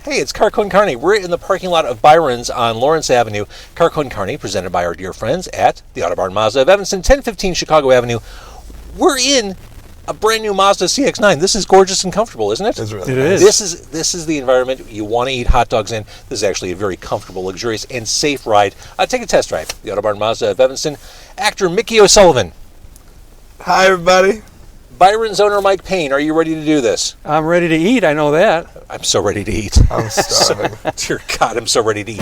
Hey, it's Car Con Carne. We're in the parking lot of Byron's on Lawrence Avenue. Car Con Carne, presented by our dear friends at the Auto Barn Mazda of Evanston, 1015 Chicago Avenue. We're in a brand new Mazda CX-9. This is gorgeous and comfortable, isn't it? It's really It nice. is. This is the environment you want to eat hot dogs in. This is actually a very comfortable, luxurious, and safe ride. Take a test drive. The Auto Barn Mazda of Evanston. Actor Mickey O'Sullivan. Hi, everybody. Byron's owner Mike Payne. Are you ready to do this? I'm ready to eat. I know that. I'm so ready to eat. I'm starving. Dear God, I'm so ready to eat.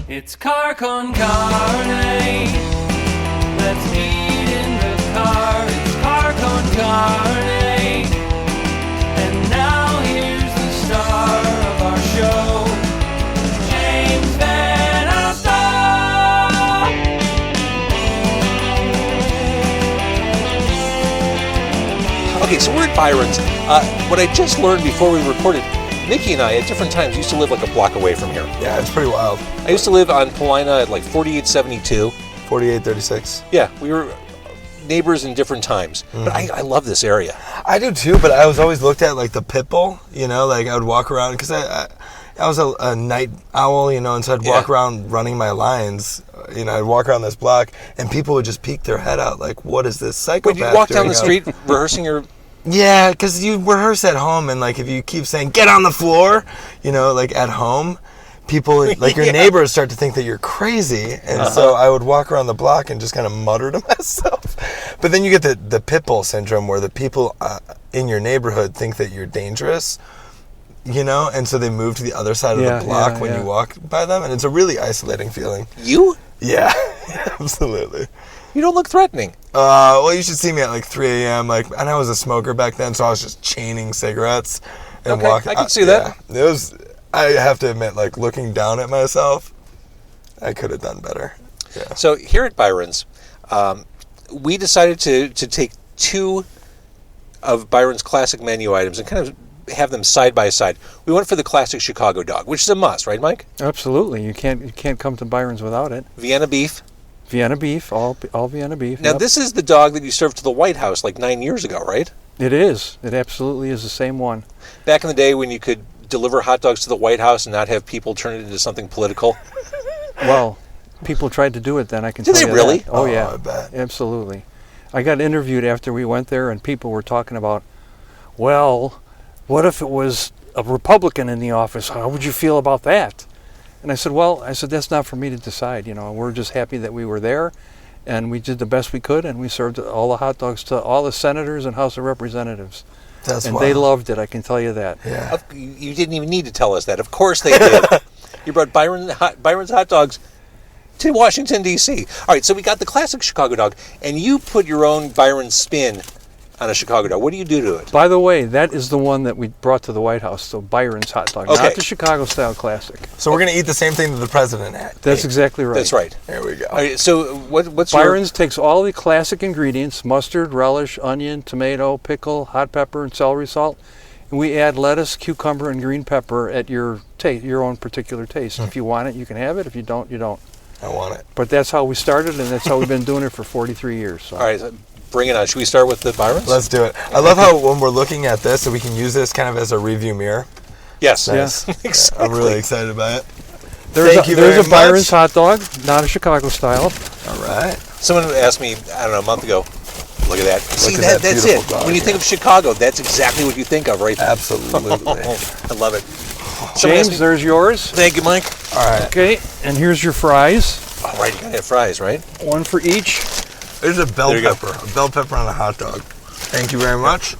It's Car Con Carne. Let's eat in the car. It's Car Con Carne. And now here's the star of our show, James Van Alstyne. Okay, so we're at Byron's. What I just learned before we recorded, Mickey and I at different times used to live like a block away from here. Yeah, it's pretty wild. I used to live on Paulina at like 4872. 4836. Yeah, we were neighbors in different times. But I love this area. I do too, but I was always looked at like the pit bull, you know, like I would walk around, because I was a night owl, you know, and so I'd walk around running my lines, you know, I'd walk around this block, and people would just peek their head out like, what is this psychopath Would you walk down doing the out? street rehearsing your... Yeah, because you rehearse at home, and like if you keep saying, get on the floor, you know, like at home, people, like your neighbors start to think that you're crazy, and so I would walk around the block and just kind of mutter to myself. But then you get the pit bull syndrome, where the people in your neighborhood think that you're dangerous, you know, and so they move to the other side of the block when you walk by them, and it's a really isolating feeling. You? Yeah, absolutely. You don't look threatening. Well, you should see me at like 3 a.m. Like, and I was a smoker back then, so I was just chaining cigarettes and Okay, walking. I can see that. Yeah, it was. I have to admit, like looking down at myself, I could have done better. Yeah. So here at Byron's, we decided to take two of Byron's classic menu items and kind of have them side by side. We went for the classic Chicago dog, which is a must, right, Mike? Absolutely. You can't come to Byron's without it. Vienna beef. Vienna beef, all Vienna beef. Now, yep. this is the dog that you served to the White House like 9 years ago, right? It is. It absolutely is the same one. Back in the day when you could deliver hot dogs to the White House and not have people turn it into something political. Well, people tried to do it then, I can Did tell they you really? that. Oh, yeah. I bet. Absolutely. I got interviewed after we went there, and people were talking about, well, what if it was a Republican in the office? How would you feel about that? And I said, that's not for me to decide. You know, we're just happy that we were there, and we did the best we could, and we served all the hot dogs to all the senators and House of Representatives. That's and wild. they loved it, I can tell you that. Yeah. You didn't even need to tell us that. Of course they did. You brought Byron's hot dogs to Washington, D.C. All right, so we got the classic Chicago dog, and you put your own Byron spin on a Chicago dog. What do you do to it? By the way, that is the one that we brought to the White House, so Byron's hot dog, Okay. not the Chicago-style classic. So we're gonna eat the same thing that the president had. That's exactly right. That's right. There we go. All right, so what's Byron's takes all the classic ingredients, mustard, relish, onion, tomato, pickle, hot pepper, and celery salt, and we add lettuce, cucumber, and green pepper at your own particular taste. If you want it, you can have it. If you don't, you don't. I want it. But that's how we started, and that's how we've been doing it for 43 years. So. All right, so bring it on. Should we start with the Byron's? Let's do it. I love how when we're looking at this, so we can use this kind of as a review mirror. Yes. Nice. Exactly. I'm really excited about it. There's Thank you there's very a Byron's much. hot dog, not a Chicago style. All right. Someone asked me, I don't know, a month ago, look at that. See, at that that's beautiful it. dog, When you think of Chicago, that's exactly what you think of, right? Absolutely. I love it. Someone asked James, me- there's yours. Thank you, Mike. All right. Okay, and here's your fries. All right, you gotta have fries, right? One for each. There's a bell There you go. pepper. A bell pepper on a hot dog. Thank you very much.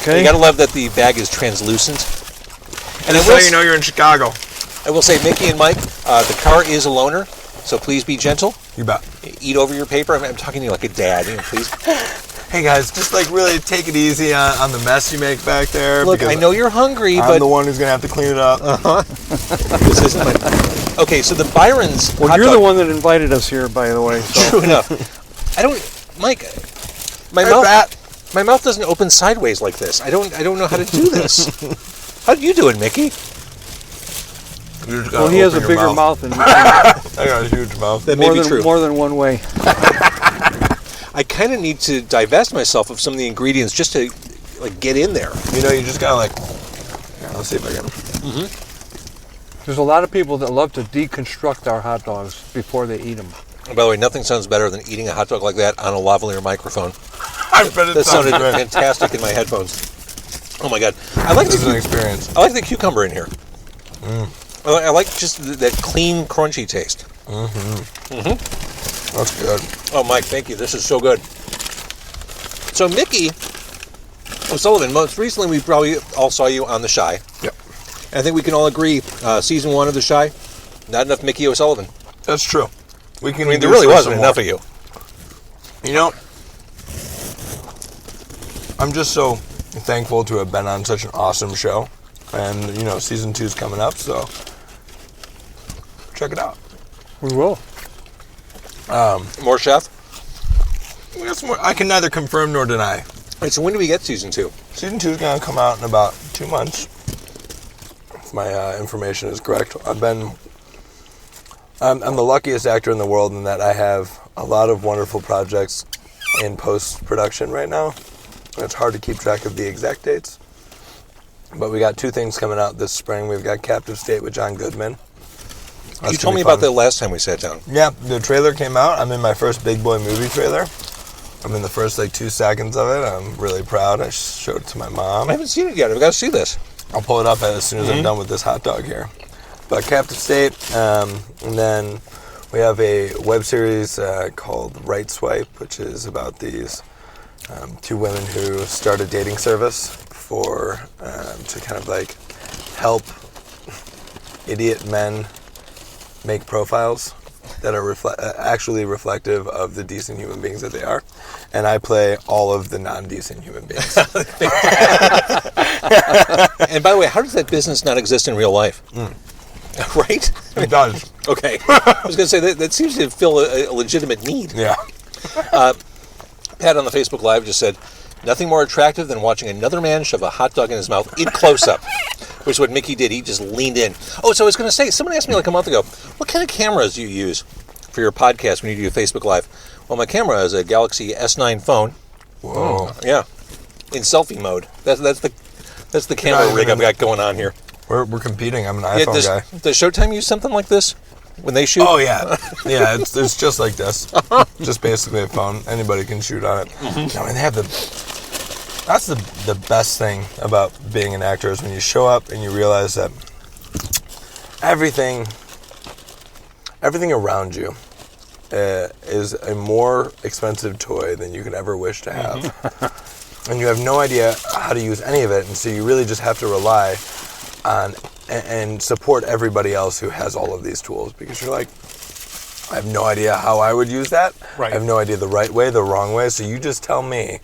Okay. You gotta love that the bag is translucent. And That's how you know you're in Chicago. I will say, Mickey and Mike, the car is a loaner, so please be gentle. You bet. Eat over your paper. I'm talking to you like a dad, please. Hey guys, just like really take it easy on the mess you make back there. Look, because I know you're hungry, I'm but the one who's gonna have to clean it up. this isn't my... Okay, so the Byron's Well, hot you're dog, the one that invited us here, by the way. So. True enough. I don't... Mike, my Hey, mouth... Pat. My mouth doesn't open sideways like this. I don't know how to do this. How do you do it, Mickey? You just Well, gotta he has a open your bigger mouth than I got a huge mouth. That may be true. more than one way. I kind of need to divest myself of some of the ingredients just to like get in there. You know, you just gotta like Let's see if I can. There's a lot of people that love to deconstruct our hot dogs before they eat them. And by the way, nothing sounds better than eating a hot dog like that on a lavalier microphone. I bet it That sounds sounded good. fantastic in my headphones. Oh my god! This is an experience. I like the cucumber in here. I like just that clean, crunchy taste. That's good. Oh, Mike, thank you. This is so good. So, Mickey O'Sullivan, most recently we probably all saw you on The Chi. Yep. And I think we can all agree, season 1 of The Chi, not enough Mickey O'Sullivan. That's true. We can. I mean, there really wasn't enough of you. You know, I'm just so thankful to have been on such an awesome show. And, you know, season 2 is coming up, so check it out. We will. More chef? We got some more. I can neither confirm nor deny. All right, so when do we get season 2? Season 2 is going to come out in about 2 months. If my information is correct. I'm the luckiest actor in the world in that I have a lot of wonderful projects in post-production right now. And it's hard to keep track of the exact dates. But we got 2 things coming out this spring. We've got Captive State with John Goodman. You told me about that last time we sat down. Yeah, the trailer came out. I'm in my first big boy movie trailer. I'm in the first 2 seconds of it. I'm really proud. I showed it to my mom. I haven't seen it yet. I've got to see this. I'll pull it up as soon as I'm done with this hot dog here. But Captive State, and then we have a web series called Right Swipe, which is about these 2 women who start a dating service for to kind of like help idiot men make profiles that are actually reflective of the decent human beings that they are. And I play all of the non-decent human beings. And by the way, how does that business not exist in real life? Right? It does. Okay. I was going to say, that seems to fill a legitimate need. Yeah. Pat on the Facebook Live just said, nothing more attractive than watching another man shove a hot dog in his mouth in close-up, which is what Mickey did. He just leaned in. Oh, so I was going to say, someone asked me like a month ago, what kind of cameras do you use for your podcast when you do Facebook Live? Well, my camera is a Galaxy S9 phone. Whoa. Yeah. In selfie mode. That's the camera rig I've got going on here. We're competing. I'm an iPhone guy. Does Showtime use something like this when they shoot? Oh, yeah. Yeah, it's just like this. Just basically a phone. Anybody can shoot on it. I mean, they have that's the best thing about being an actor is when you show up and you realize that everything around you is a more expensive toy than you could ever wish to have. And you have no idea how to use any of it, and so you really just have to rely on and support everybody else who has all of these tools, because you're like, I have no idea how I would use that. Right. I have no idea the right way, the wrong way, so you just tell me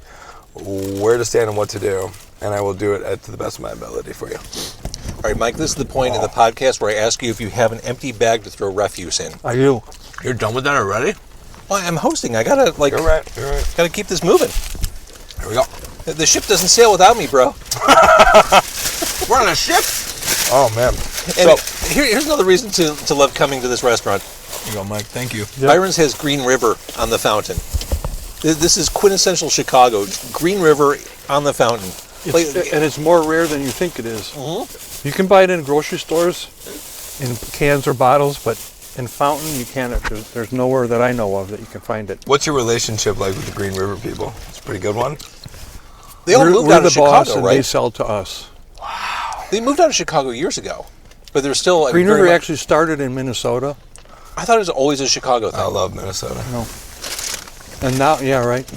where to stand and what to do, and I will do it to the best of my ability for you. All right, Mike, this is the point in the podcast where I ask you if you have an empty bag to throw refuse in. I do. You're done with that already? Well, I'm hosting. I gotta You're right. gotta keep this moving. Here we go. The ship doesn't sail without me, bro. We're on a ship? Oh, man. And here's another reason to love coming to this restaurant. Here you go, Mike. Thank you. Yep. Byron's has Green River on the fountain. This is quintessential Chicago. Green River on the fountain. And it's more rare than you think it is. Mm-hmm. You can buy it in grocery stores, in cans or bottles, but in fountain you can't. There's nowhere that I know of that you can find it. What's your relationship like with the Green River people? It's a pretty good one. They all moved We're out the of Chicago, boss, and right? they sell to us. They moved out of Chicago years ago, but they're still Green River actually started in Minnesota. I thought it was always a Chicago thing. I love Minnesota. No. And now, yeah, right.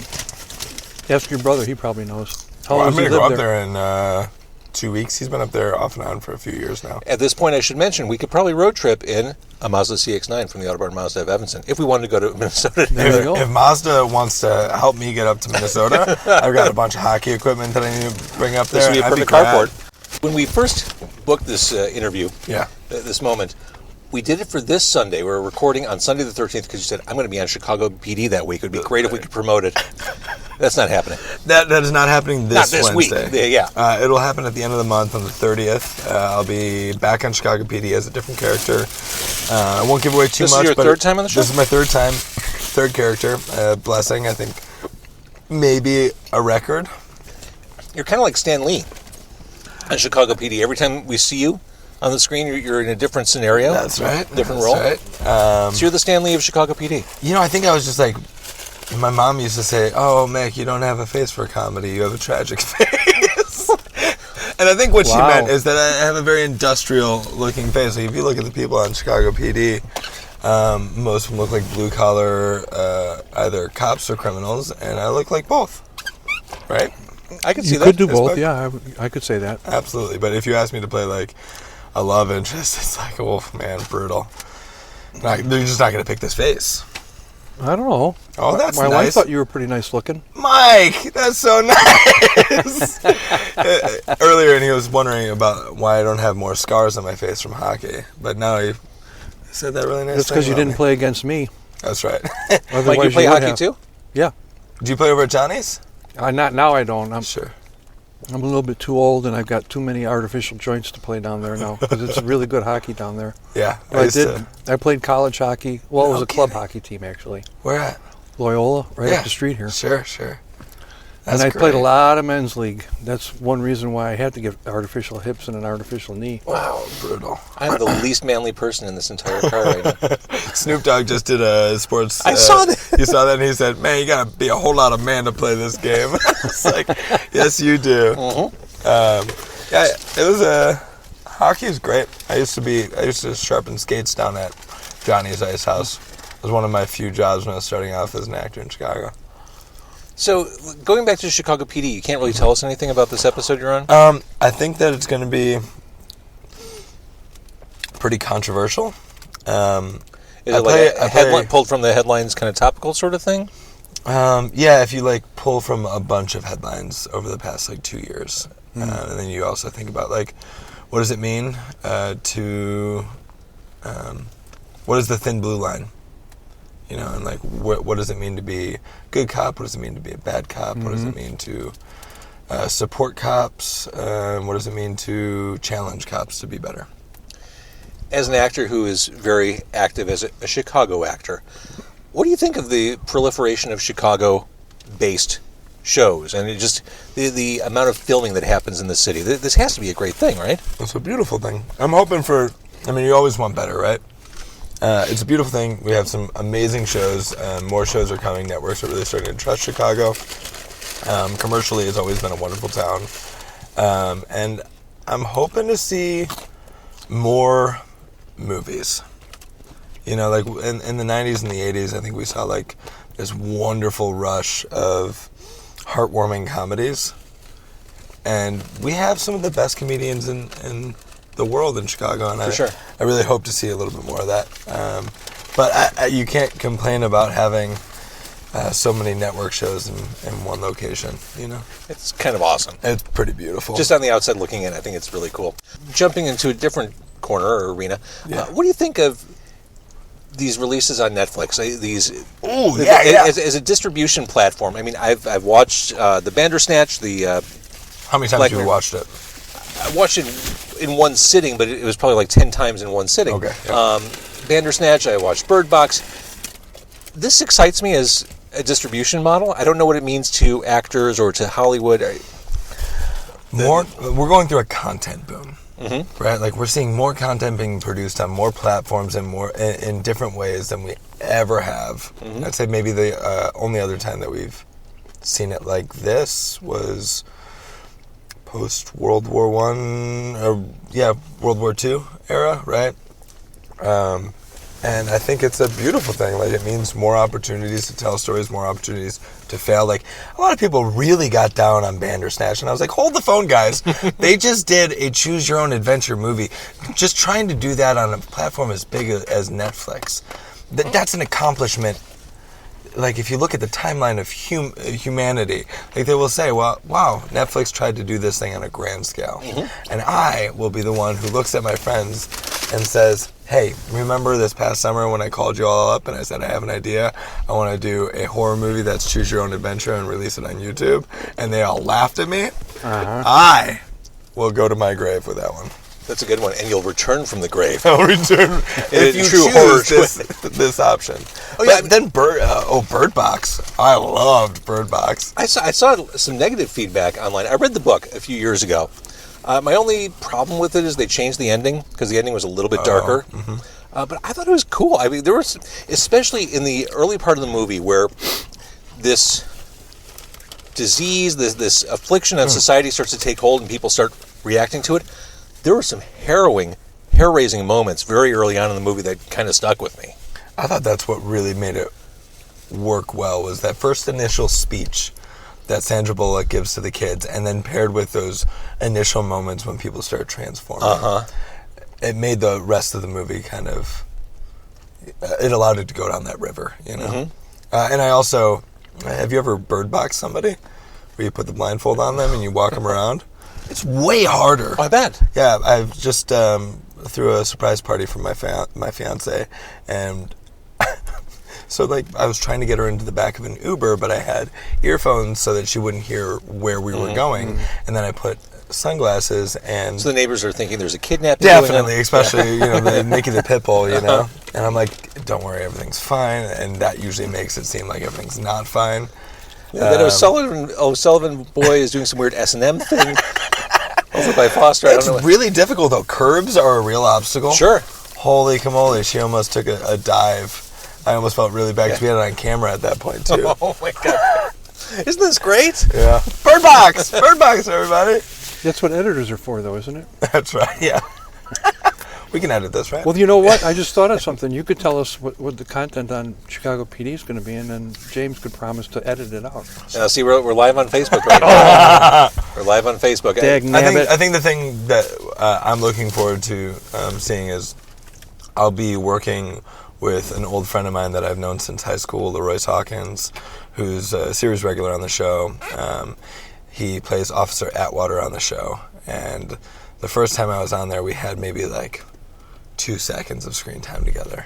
Ask your brother; he probably knows. How long I'm has he going to go lived up there in 2 weeks. He's been up there off and on for a few years now. At this point, I should mention we could probably road trip in a Mazda CX-9 from the Autobahn Mazda of Evanston if we wanted to go to Minnesota. There you go. If Mazda wants to help me get up to Minnesota, I've got a bunch of hockey equipment that I need to bring up there. This would be a I'd perfect glad. carport. When we first booked this interview, Yeah. this moment, we did it for this Sunday. We were recording on Sunday the 13th because you said, I'm going to be on Chicago PD that week. It would be great if we could promote it. That's not happening. That is not happening Not this Wednesday. week. Yeah. It'll happen at the end of the month on the 30th. I'll be back on Chicago PD as a different character. I won't give away too This is much. your but third time on the show? This is my third time. Third character. Blessing, I think. Maybe a record. You're kind of like Stan Lee. on Chicago PD. Every time we see you on the screen, you're in a different scenario. That's right. Different That's role. Right. So you're the Stan Lee of Chicago PD. I think I was just like, my mom used to say, "Oh, Mick, you don't have a face for comedy. You have a tragic face." And I think what she meant is that I have a very industrial-looking face. Like if you look at the people on Chicago PD, most of them look like blue-collar, either cops or criminals, and I look like both. Right? I could see You that. could do both, yeah. I could say that. Absolutely. But if you ask me to play like a love interest, it's like, oh man, brutal. They're just not going to pick this face. I don't know. Oh, that's My nice. wife thought you were pretty nice looking. Mike, that's so nice. Earlier, and he was wondering about why I don't have more scars on my face from hockey. But now he said that really nice. That's because you didn't play against me. That's right. Otherwise, Mike, you play would hockey have. too? Yeah. Do you play over at Johnny's? Not now. I don't. Sure. I'm a little bit too old, and I've got too many artificial joints to play down there now because it's really good hockey down there. Yeah. But I played college hockey. Well, it was a club kidding. hockey team actually. Where at? Loyola, right Yeah. up the street here. Sure. And I That's played a great. lot of men's league. That's one reason why I had to get artificial hips and an artificial knee. Wow, brutal. I'm the least manly person in this entire car right now. Snoop Dogg just did a sports. I saw that. You saw that, and he said, "Man, you gotta be a whole lot of man to play this game." It's like, yes, you do. Yeah, it was hockey is great. I used to sharpen skates down at Johnny's Ice House. It was one of my few jobs when I was starting off as an actor in Chicago. So, going back to Chicago PD, you can't really tell us anything about this episode you're on? I think that it's going to be pretty controversial. Is it like a headline pulled from the headlines kind of topical sort of thing? Yeah, if you like pull from a bunch of headlines over the past 2 years, and then you also think about what does it mean what is the thin blue line? And what does it mean to be a good cop? What does it mean to be a bad cop? What does it mean to support cops? What does it mean to challenge cops to be better? As an actor who is very active as a Chicago actor, what do you think of the proliferation of Chicago-based shows and the amount of filming that happens in the city? This has to be a great thing, right? It's a beautiful thing. I'm hoping you always want better, right? It's a beautiful thing. We have some amazing shows. More shows are coming. Networks are really starting to trust Chicago. Commercially, it's always been a wonderful town. And I'm hoping to see more movies. In the 90s and the 80s, I think we saw this wonderful rush of heartwarming comedies. And we have some of the best comedians in the world in Chicago, and I really hope to see a little bit more of that. But you can't complain about having so many network shows in one location, It's kind of awesome. It's pretty beautiful. Just on the outside looking in, I think it's really cool. Jumping into a different corner or arena, what do you think of these releases on Netflix? As a distribution platform. I mean, I've watched the Bandersnatch, How many times have you watched it? I watched it in one sitting, but it was probably 10 times in one sitting. Okay. Yeah. Bandersnatch, I watched Bird Box. This excites me as a distribution model. I don't know what it means to actors or to Hollywood. We're going through a content boom, right? We're seeing more content being produced on more platforms and more in different ways than we ever have. I'd say maybe the only other time that we've seen it like this was post World War World War II era, right? And I think it's a beautiful thing. It means more opportunities to tell stories, more opportunities to fail. A lot of people really got down on Bandersnatch, and I was like, hold the phone, guys. They just did a choose-your-own-adventure movie. Just trying to do that on a platform as big as Netflix. That's an accomplishment. If you look at the timeline of humanity, they will say, well, wow, Netflix tried to do this thing on a grand scale. And I will be the one who looks at my friends and says, hey, remember this past summer when I called you all up and I said I have an idea? I want to do a horror movie that's Choose Your Own Adventure and release it on YouTube. And they all laughed at me. I will go to my grave with that one. That's a good one. And you'll return from the grave. I'll return if you choose this option. Then Bird Box. I loved Bird Box. I saw some negative feedback online. I read the book a few years ago. My only problem with it is they changed the ending because the ending was a little bit darker. But I thought it was cool. I mean, there was, especially in the early part of the movie where this disease, this affliction on society starts to take hold and people start reacting to it. There were some hair-raising moments very early on in the movie that kind of stuck with me. I thought that's what really made it work well, was that first initial speech that Sandra Bullock gives to the kids, and then paired with those initial moments when people start transforming. It made the rest of the movie kind of, it allowed it to go down that river, you know? And I also, have you ever bird boxed somebody? Where you put the blindfold on them and you walk them around? It's way harder. Oh, I bet. Yeah, I've just threw a surprise party for my fiance, and so like I was trying to get her into the back of an Uber, but I had earphones so that she wouldn't hear where we were going, and then I put sunglasses, and so the neighbors are thinking there's a kidnapping. Definitely, especially you know the Mickey the Pitbull, you know, and I'm like, don't worry, everything's fine, and that usually makes it seem like everything's not fine. That O'Sullivan boy is doing some weird S&M thing over by Foster. It's really difficult though. Curbs are a real obstacle. Sure. Holy camole, she almost took a dive. I almost felt really bad because we had it on camera at that point too. Oh my God. Isn't this great? Yeah. Bird box, everybody. That's what editors are for, though, isn't it? That's right. Yeah. We can edit this, right? Well, you know what? I just thought of something. You could tell us what the content on Chicago PD is going to be, and then James could promise to edit it out. See, we're live on Facebook right now. We're live on Facebook. I think the thing that I'm looking forward to seeing is I'll be working with an old friend of mine that I've known since high school, Leroyce Hawkins, who's a series regular on the show. He plays Officer Atwater on the show, and the first time I was on there, we had maybe like 2 seconds of screen time together,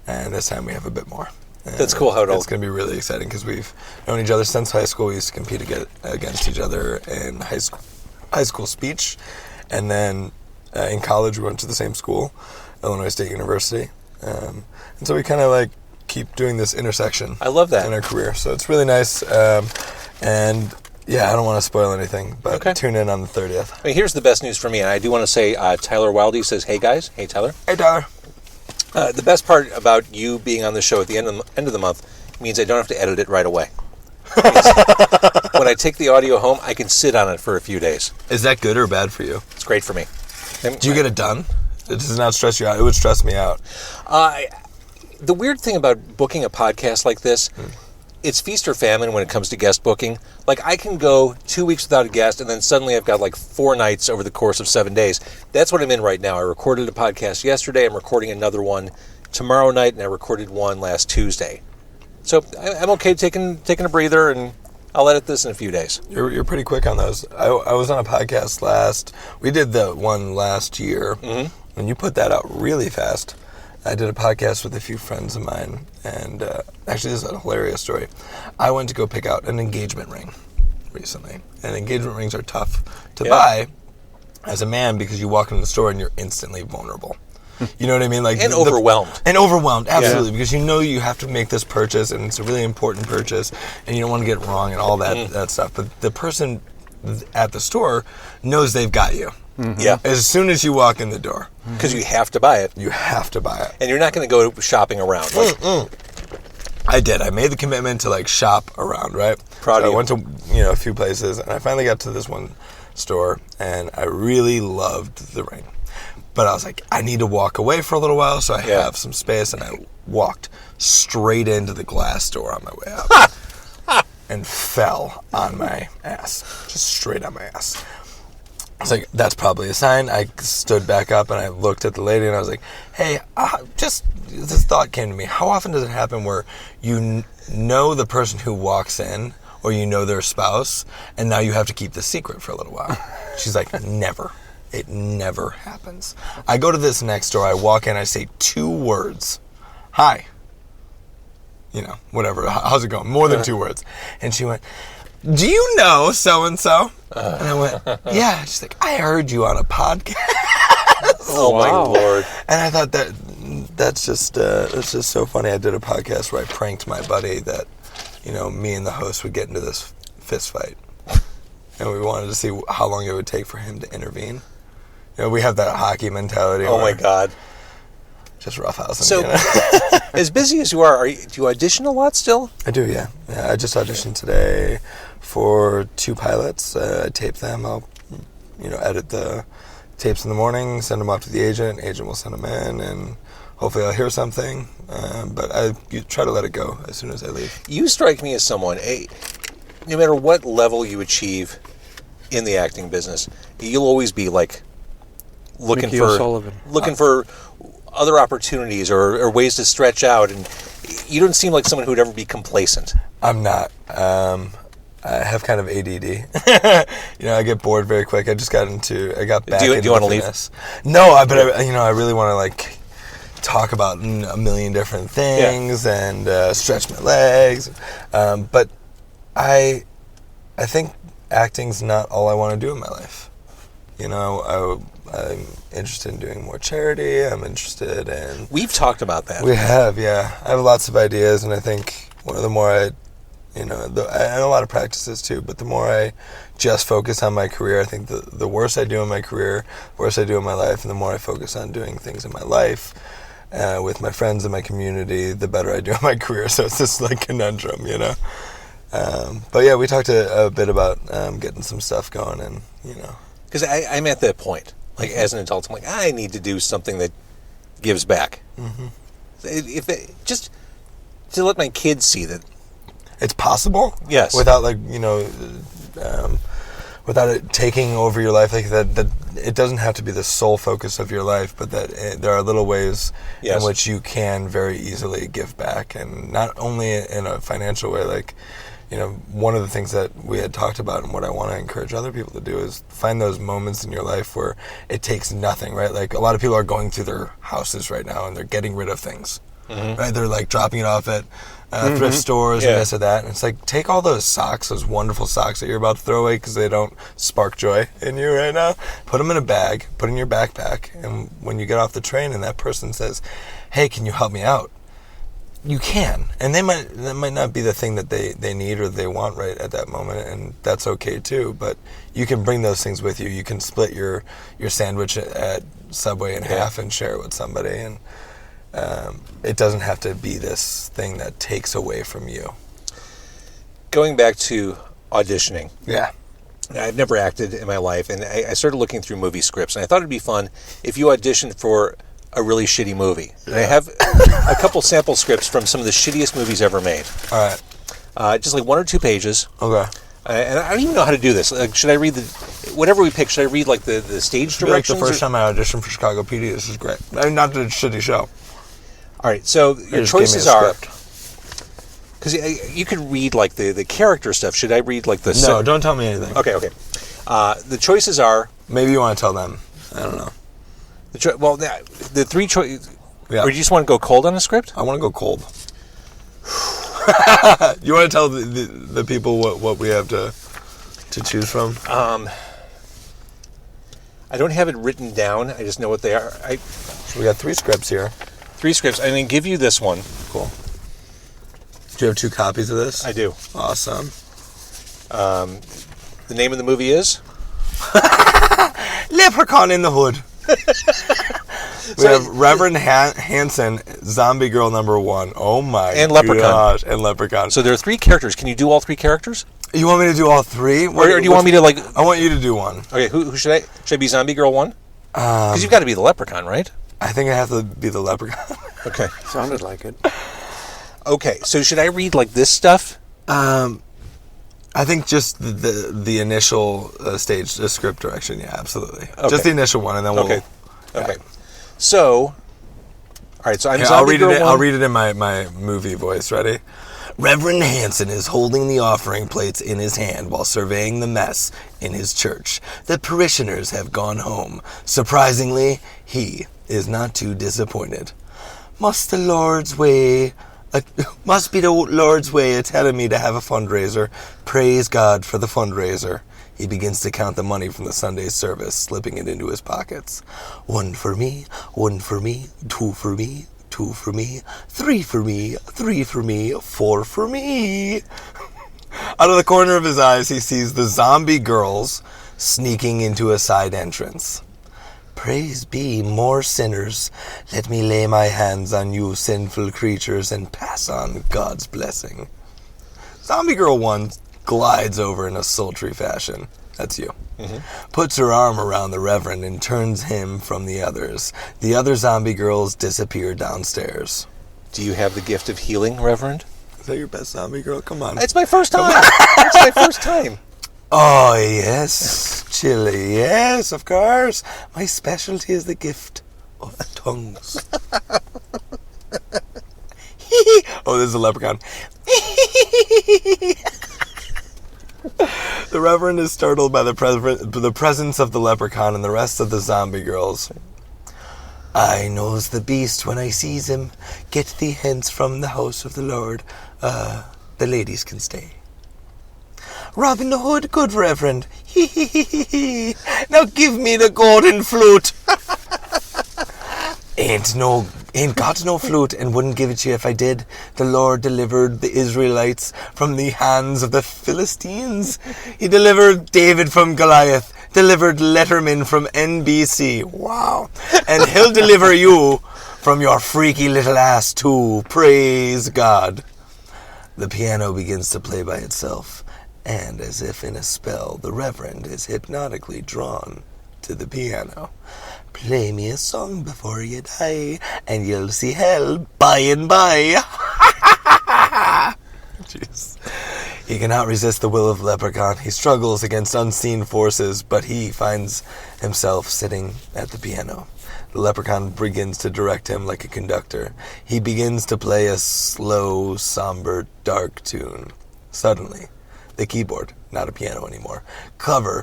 and this time we have a bit more. And that's cool. How it's going to be really exciting because we've known each other since high school. We used to compete against each other in high school speech, and then in college we went to the same school, Illinois State University, and so we kind of like keep doing this intersection. I love that in our career, so it's really nice. And yeah, I don't want to spoil anything, but tune in on the 30th. I mean, here's the best news for me, and I do want to say Tyler Wildy says, "Hey guys, hey Tyler." Hey Tyler. The best part about you being on the show at the end of the month means I don't have to edit it right away. When I take the audio home, I can sit on it for a few days. Is that good or bad for you? It's great for me. Do you get it done? It does not stress you out. It would stress me out. The weird thing about booking a podcast like this, it's feast or famine when it comes to guest booking. Like, I can go 2 weeks without a guest, and then suddenly I've got like 4 nights over the course of 7 days. That's what I'm in right now. I recorded a podcast yesterday. I'm recording another one tomorrow night, and I recorded one last Tuesday. So I'm okay taking a breather, and I'll edit this in a few days. You're pretty quick on those. I was on a podcast we did the one last year, and you put that out really fast. I did a podcast with a few friends of mine, and actually this is a hilarious story. I went to go pick out an engagement ring recently, and engagement rings are tough to buy as a man because you walk into the store and you're instantly vulnerable. You know what I mean? Like overwhelmed. And overwhelmed, absolutely, because you know you have to make this purchase, and it's a really important purchase, and you don't want to get it wrong and all that stuff. But the person at the store knows they've got you. Yeah. As soon as you walk in the door. Because you have to buy it. You have to buy it. And you're not going to go shopping around. I did. I made the commitment to like shop around, right? Proud of you. I went to a few places, and I finally got to this one store, and I really loved the ring. But I was like, I need to walk away for a little while so I have some space, and I walked straight into the glass door on my way out and fell on my ass. Just straight on my ass. I was like, that's probably a sign. I stood back up and I looked at the lady and I was like, hey, just this thought came to me. How often does it happen where you know the person who walks in or you know their spouse and now you have to keep the secret for a little while? She's like, never. It never happens. I go to this next door. I walk in. I say 2 words. Hi. You know, whatever. How's it going? More than 2 words. And she went, do you know so-and-so? And I went, yeah. She's like, I heard you on a podcast. Oh, my Lord. And I thought that's just so funny. I did a podcast where I pranked my buddy that, me and the host would get into this fist fight. and we wanted to see how long it would take for him to intervene. You know, we have that hockey mentality. Oh my God. Just roughhousing. So, you know? as busy as you are, do you audition a lot still? I do, yeah. I just auditioned today for 2 pilots. I tape them. I'll, edit the tapes in the morning, send them off to the agent. Agent will send them in, and hopefully I'll hear something. But I try to let it go as soon as I leave. You strike me as someone, no matter what level you achieve in the acting business, you'll always be like looking Mickey O'Sullivan. for other opportunities or ways to stretch out, and you don't seem like someone who would ever be complacent. I'm not. I have kind of ADD. I get bored very quick. I got back into Do you want to leave? this. No, but I really want to talk about a million different things and stretch my legs. But I think acting's not all I want to do in my life. I'm interested in doing more charity. I'm interested in... We've talked about that. We have, yeah. I have lots of ideas, and I think the more I and a lot of practices too, but the more I just focus on my career, I think the worse I do in my career, the worse I do in my life, and the more I focus on doing things in my life with my friends and my community, the better I do in my career. So it's this conundrum, But yeah, we talked a bit about getting some stuff going, and Because I'm at that point. As an adult, I'm like, I need to do something that gives back. Mm-hmm. Just to let my kids see that it's possible. Yes. Without without it taking over your life, that it doesn't have to be the sole focus of your life, but that there are little ways in which you can very easily give back, and not only in a financial way. One of the things that we had talked about and what I want to encourage other people to do is find those moments in your life where it takes nothing, right? A lot of people are going through their houses right now and they're getting rid of things, right? They're dropping it off at thrift stores and this or that. And it's take all those socks, those wonderful socks that you're about to throw away because they don't spark joy in you right now. Put them in a bag, put in your backpack. And when you get off the train and that person says, hey, can you help me out? You can, and that might not be the thing that they need or they want right at that moment, and that's okay too. But you can bring those things with you. You can split your sandwich at Subway in half and share it with somebody, and it doesn't have to be this thing that takes away from you. Going back to auditioning. Yeah. I've never acted in my life, and I started looking through movie scripts, and I thought it'd be fun if you auditioned for a really shitty movie. And I have a couple sample scripts from some of the shittiest movies ever made. All right. Just 1 or 2 pages. Okay. And I don't even know how to do this. Should I read whatever we pick, should I read the stage directions? The first time I auditioned for Chicago P.D. This is great. Not a shitty show. All right, so your choices are... Because you could read the character stuff. Should I read the... No, don't tell me anything. Okay. The choices are... Maybe you want to tell them. I don't know. The 3 choices... Yeah. Or do you just want to go cold on a script? I want to go cold. You want to tell the people what we have to choose from? I don't have it written down. I just know what they are. So we got 3 scripts here. 3 scripts. I'm going to give you this one. Cool. Do you have 2 copies of this? I do. Awesome. The name of the movie is? Leprechaun in the Hood. We have Reverend Hansen, Zombie Girl #1. Oh my and Leprechaun. Gosh. And Leprechaun. So there are 3 characters. Can you do all 3 characters? You want me to do all 3? Or do you want me to I want you to do one. Okay, who should I? Should I be Zombie Girl 1? Because you've got to be the Leprechaun, right? I think I have to be the Leprechaun. Okay. Sounded like it. Okay, so should I read this stuff? I think just the initial stage, the script direction, yeah, absolutely. Okay. Just the initial one, and then we'll... Okay. Okay. So, all right, so I'm Here, Zombie Girl 1. I'll read it in my movie voice. Ready? Reverend Hansen is holding the offering plates in his hand while surveying the mess in his church. The parishioners have gone home. Surprisingly, he is not too disappointed. Must be the Lord's way of telling me to have a fundraiser. Praise God for the fundraiser. He begins to count the money from the Sunday service, slipping it into his pockets. 1 for me, 1 for me, 2 for me, 2 for me, 3 for me, 3 for me, 4 for me. Out of the corner of his eyes, he sees the zombie girls sneaking into a side entrance. Praise be, more sinners. Let me lay my hands on you sinful creatures and pass on God's blessing. Zombie Girl 1 glides over in a sultry fashion. That's you. Puts her arm around the Reverend and turns him from the others. The other zombie girls disappear downstairs. Do you have the gift of healing, Reverend? Is that your best zombie girl? Come on. It's my first time. It's my first time. Oh, yes. Chili. Yes, of course. My specialty is the gift of tongues. Oh, this is a leprechaun. The Reverend is startled by the presence of the leprechaun and the rest of the zombie girls. I knows the beast when I sees him. Get thee hence from the house of the Lord. The ladies can stay. Robin Hood, good Reverend. Now give me the golden flute. Ain't got no flute, and wouldn't give it to you if I did. The Lord delivered the Israelites from the hands of the Philistines. He delivered David from Goliath, delivered Letterman from NBC. Wow. And he'll deliver you from your freaky little ass too. Praise God. The piano begins to play by itself, and as if in a spell, the Reverend is hypnotically drawn to the piano. Play me a song before you die, and you'll see hell by and by. Jeez. He cannot resist the will of the leprechaun. He struggles against unseen forces, but he finds himself sitting at the piano. The leprechaun begins to direct him like a conductor. He begins to play a slow, somber, dark tune. Suddenly, the keyboard, not a piano anymore, cover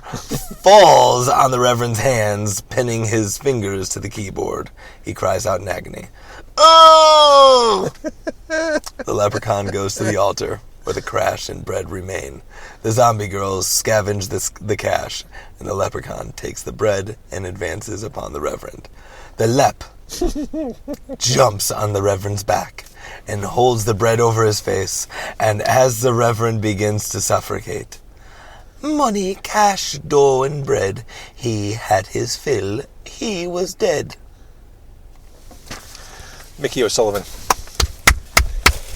falls on the Reverend's hands, pinning his fingers to the keyboard. He cries out in agony. Oh! The leprechaun goes to the altar, where the crash and bread remain. The zombie girls scavenge the cash, and the leprechaun takes the bread and advances upon the Reverend. The lep jumps on the Reverend's back and holds the bread over his face, and as the Reverend begins to suffocate, money, cash, dough, and bread, he had his fill, he was dead. Mickey O'Sullivan.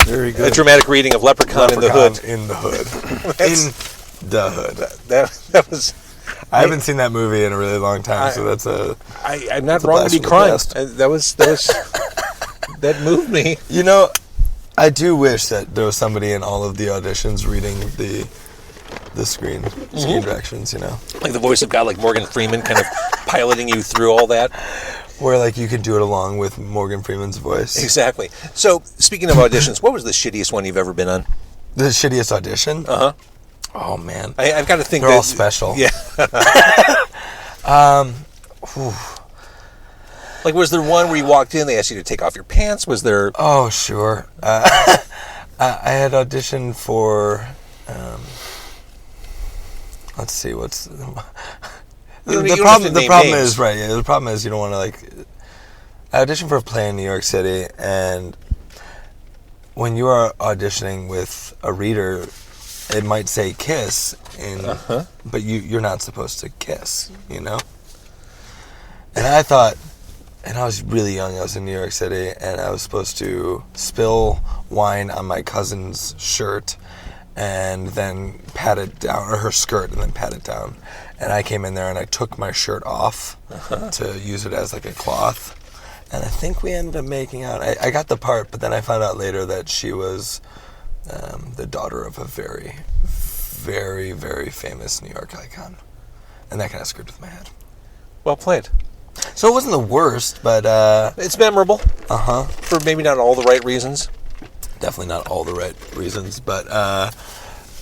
Very good. A dramatic reading of Leprechaun in the Hood. In the Hood. In the Hood. That was... I haven't seen that movie in a really long time, so that's a... I'm not wrong to be crying. That was that moved me. You know, I do wish that there was somebody in all of the auditions reading the screen directions, you know? Like the voice of God, like Morgan Freeman kind of piloting you through all that. Where, like, you could do it along with Morgan Freeman's voice. Exactly. So, speaking of auditions, what was the shittiest one you've ever been on? The shittiest audition? Uh-huh. Oh, man. I've got to think they're all special. Yeah. Like, was there one where you walked in, they asked you to take off your pants? Was there... Oh, sure. I had auditioned for... let's see, what's... The problem is, right, yeah, the problem is you don't want to, like... I auditioned for a play in New York City, and when you are auditioning with a reader, it might say kiss, but you're not supposed to kiss, you know? And I thought... And I was really young. I was in New York City, and I was supposed to spill wine on my cousin's shirt and then pat it down, or her skirt, and then pat it down. And I came in there, and I took my shirt off to use it as like a cloth. And I think we ended up making out. I got the part, but then I found out later that she was the daughter of a very, very, very famous New York icon. And that kind of screwed with my head. Well played. So it wasn't the worst, but... it's memorable. For maybe not all the right reasons. Definitely not all the right reasons, but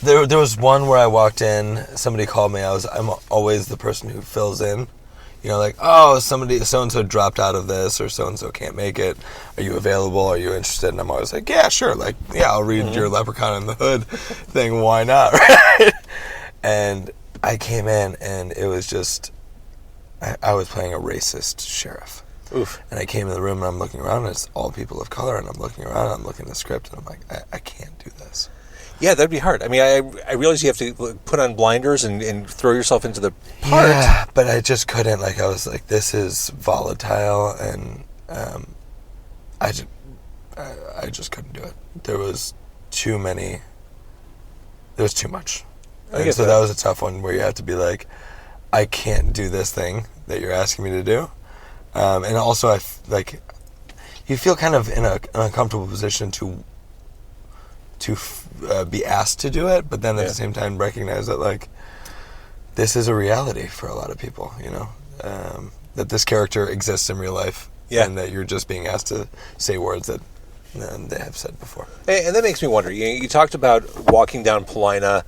there was one where I walked in, somebody called me, I'm always the person who fills in. You know, like, oh, so-and-so dropped out of this, or so-and-so can't make it. Are you available? Are you interested? And I'm always like, yeah, sure. Like, yeah, I'll read your Leprechaun in the Hood thing. Why not, right? And I came in, and it was just... I was playing a racist sheriff. Oof. And I came in the room, and I'm looking around, and it's all people of color, and I'm looking around, and I'm looking at the script, and I'm like, I can't do this. Yeah, that'd be hard. I mean, I realize you have to put on blinders and throw yourself into the part. Yeah, but I just couldn't. Like, I was like, this is volatile, and I just couldn't do it. There was too many. There was too much. And so that was a tough one where you have to be like, I can't do this thing that you're asking me to do. And also, you feel kind of in an uncomfortable position to be asked to do it, but then at the same time recognize that, like, this is a reality for a lot of people, you know, that this character exists in real life, and that you're just being asked to say words that they have said before. And that makes me wonder, you talked about walking down Paulina,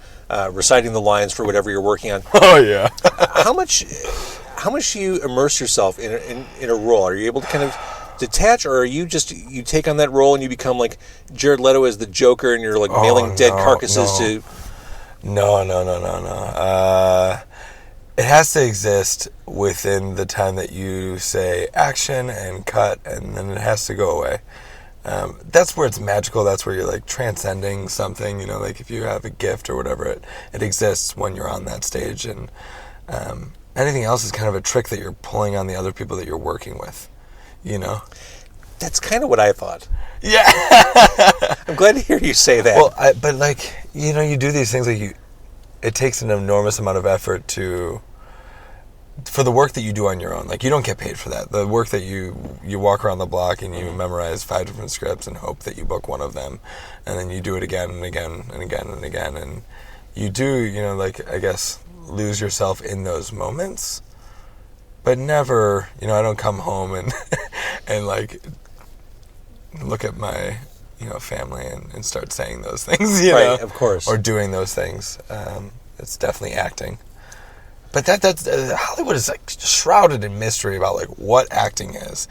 reciting the lines for whatever you're working on. Oh, yeah. How much do you immerse yourself in a role? Are you able to kind of detach, or are you take on that role and you become like Jared Leto as the Joker, and you're like mailing dead carcasses to... No. It has to exist within the time that you say action and cut, and then it has to go away. That's where it's magical. That's where you're like transcending something, you know, like if you have a gift or whatever, it exists when you're on that stage, and anything else is kind of a trick that you're pulling on the other people that you're working with, you know? That's kind of what I thought. Yeah. I'm glad to hear you say that. Well, but like, you know, you do these things, like it takes an enormous amount of effort for the work that you do on your own. Like, you don't get paid for that. The work that you walk around the block and you memorize 5 different scripts and hope that you book one of them, and then you do it again and again and again and again, and you do, you know, like, I guess, lose yourself in those moments, but never, you know, I don't come home and and like look at my, you know, family and start saying those things, you know? Of course, or doing those things. It's definitely acting. But that's Hollywood is like shrouded in mystery about like what acting is,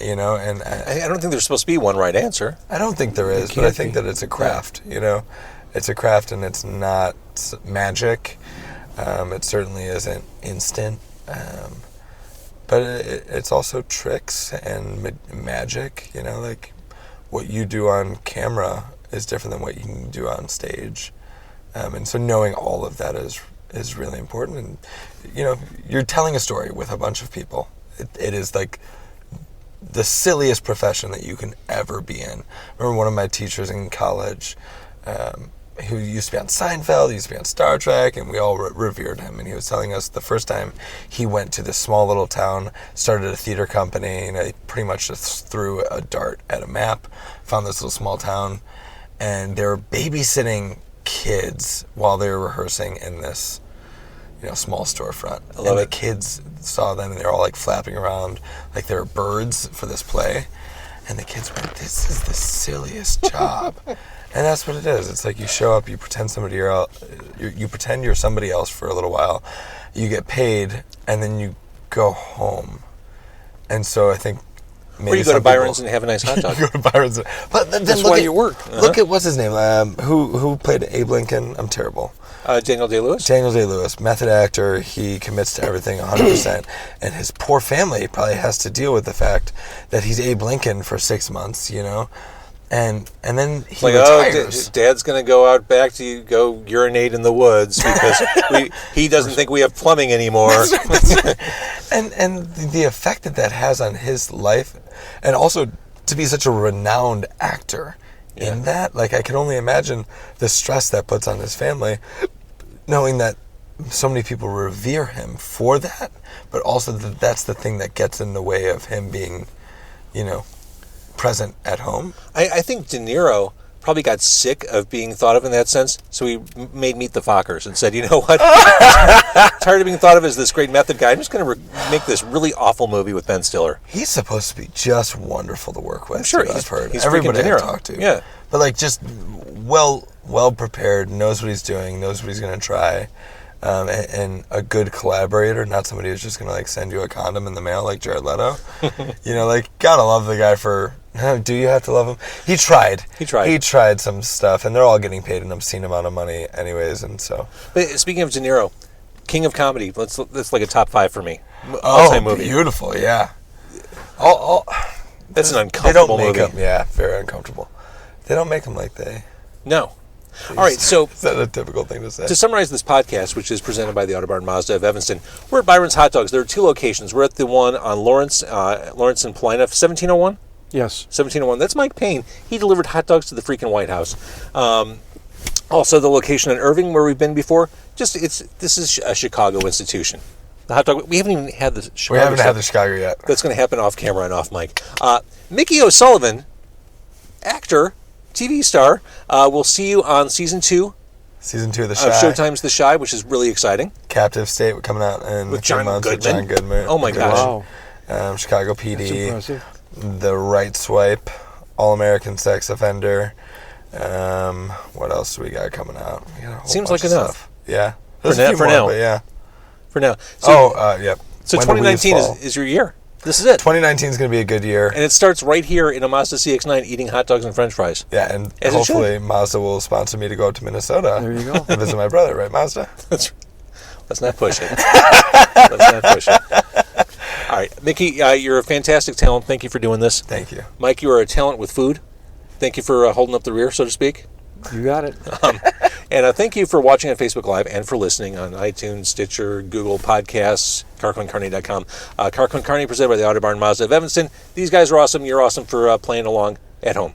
you know. And I don't think there's supposed to be one right answer. I don't think there is, but I think that it's a craft. You know, it's a craft, and it's not magic. It certainly isn't instant, but it's also tricks and magic. You know, like what you do on camera is different than what you can do on stage, and so knowing all of that is really important. And, you know, you're telling a story with a bunch of people. It is like the silliest profession that you can ever be in. I remember one of my teachers in college, who used to be on Seinfeld, used to be on Star Trek, and we all revered him. And he was telling us the first time he went to this small little town, started a theater company, and he pretty much just threw a dart at a map, found this little small town, and they were babysitting kids while they were rehearsing in this, you know, small storefront. And the kids saw them, and they were all like flapping around like they were birds for this play. And the kids went, "This is the silliest job." And that's what it is. It's like you show up, you pretend you pretend you're somebody else for a little while, you get paid, and then you go home. And so I think maybe or you go to Byron's and have a nice hot dog. You go to Byron's, but then that's why you work. Look at what's his name? Who played Abe Lincoln? I'm terrible. Daniel Day-Lewis? Daniel Day-Lewis, method actor. He commits to everything 100%. And his poor family probably has to deal with the fact that he's Abe Lincoln for 6 months, you know? And then he retires. Dad's going to go out back to go urinate in the woods because he doesn't think we have plumbing anymore. And the effect that has on his life, and also to be such a renowned actor in that, like, I can only imagine the stress that puts on his family, knowing that so many people revere him for that, but also that's the thing that gets in the way of him being, you know, present at home. I think De Niro probably got sick of being thought of in that sense, so he made Meet the Fockers and said, you know what, tired of being thought of as this great method guy, I'm just going to make this really awful movie with Ben Stiller. He's supposed to be just wonderful to work with. I'm sure. I've heard. He's everybody I've talked to. Yeah. But like just well prepared, knows what he's doing, knows what he's going to try, and a good collaborator, not somebody who's just going to like send you a condom in the mail like Jared Leto. You know, like, gotta love the guy for... Do you have to love him? He tried. He tried some stuff, and they're all getting paid an obscene amount of money anyways, and so... But speaking of De Niro, king of comedy, that's like a top 5 for me. All-time movie. Beautiful, yeah. That's an uncomfortable movie. Him, yeah, very uncomfortable. They don't make them like they... No. All right, so Is that a typical thing to say? to summarize this podcast, which is presented by the Autobarn Mazda of Evanston, we're at Byron's Hot Dogs. There are two locations. We're at the one on Lawrence and Paulina, 1701? Yes. 1701. That's Mike Payne. He delivered hot dogs to the freaking White House. Also, the location in Irving, where we've been before, this is a Chicago institution. The hot dog, we haven't even had the Chicago. We haven't stuff. had the Chicago yet. That's going to happen off camera and off mic. Mickey O'Sullivan, actor, TV star, we'll see you on season 2 Season 2 of The of Shy. Showtime's The Shy, which is really exciting. Captive State coming out in With a few John months with Goodman. John Goodman. Oh my gosh. Wow. Chicago That's PD. impressive. The Right Swipe. All-American Sex Offender. What else do we got coming out? We got a whole Seems bunch like of enough. stuff. Yeah. For There's a few for more, now. but yeah. For now. Yep. So When the leaves 2019 fall. is your year. This is it. 2019 is going to be a good year. And it starts right here in a Mazda CX-9 eating hot dogs and french fries. Yeah, and As it hopefully Mazda will sponsor me to go up to Minnesota. There you go. To visit my brother, right, Mazda? Let's not push it. Let's not push it. All right. Mickey, you're a fantastic talent. Thank you for doing this. Thank you. Mike, you are a talent with food. Thank you for holding up the rear, so to speak. You got it. And thank you for watching on Facebook Live and for listening on iTunes, Stitcher, Google Podcasts, CarConCarney.com. CarCon Carney presented by the Autobarn Mazda of Evanston. These guys are awesome. You're awesome for playing along at home.